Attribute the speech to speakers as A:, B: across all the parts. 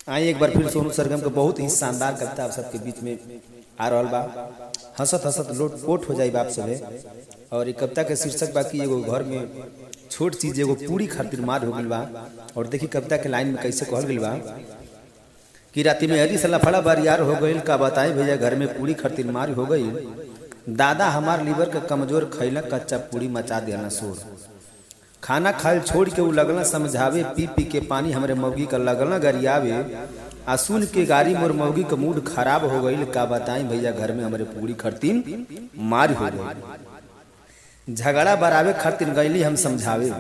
A: आई एक बार फिर सोनू सरगम के बहुत ही शानदार कविता आप सबके बीच में आ रहा बा। हंसत हंसत लोटपोट हो जाई बाप सभे। और ये कविता के शीर्षक बा कि एगो घर में छोट चीज एगो पूरी खातिर मार हो गइल बा। और देखी कविता के लाइन में कैसे कहल गइल बा कि राती में हरी सला फड़ा बारियार हो गइल, का बताएं भैया घर में पूरी खातिर मार हो गई। दादा हमार लीवर के कमजोर खैला कच्चा पूरी मचा देना शोर। खाना खाए छोड़ के उ लगला समझावे, पी पी के पानी हमरे मौगी का लगला गरियावे। आ सुन के गाड़ी मोर मौगी का मूड खराब हो गई, का बताएं भैया घर में हमरे पूरी खरतीन मार हो गई। झगड़ा बरावे खातिर गईली हम समझावे,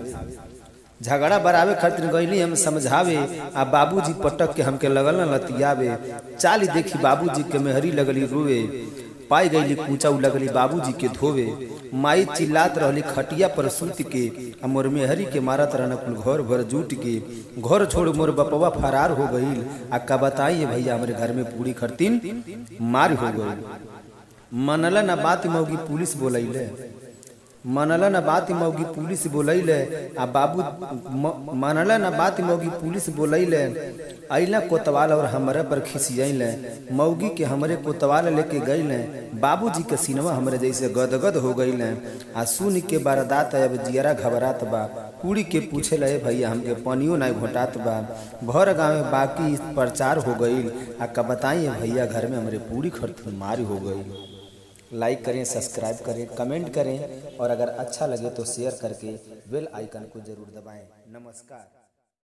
A: झगड़ा बरावे खातिर गईली हम समझावे। आ बाबूजी पटक के हमके लगल न लतियावे। चाली देखी बाबूजी के मेहरी लगली रोवे, पाई गईली कूचा लगली बाबूजी के धोवे। माई चिल्लात रहली खटिया पर सूत के, मोर मेहरी के मारत रहना कुल घर भर जूट के। घर छोड़ मोर बपवा फरार हो गईल, आ का बताइए भैया हमरे घर में पूरी खरतीन मार हो गई। मनला न बात मौगी पुलिस बोलैले, मनला न बात मौगी पुलिस बोलैले। आ बाबू मनला न बात मौगी पुलिस बोलैले। अइला कोतवाल और हमरे पर खिसियैले, मौगी के हमरे कोतवाल लेके गईले। बाबूजी के सीनवा हमरे जैसे गदगद हो गईले। आ सुन के बारदात अब जियरा घबरात बा, कुड़ी के पूछे लए भैया हमके पनियो नहीं घोटात बा। भर गाँव में बाकी प्रचार हो गईल, आ का बताइए भैया घर में हमरे पूरी खरतीन मार हो गई। लाइक करें, सब्सक्राइब करें, कमेंट करें और अगर अच्छा लगे तो शेयर करके बेल आइकन को जरूर दबाएं। नमस्कार।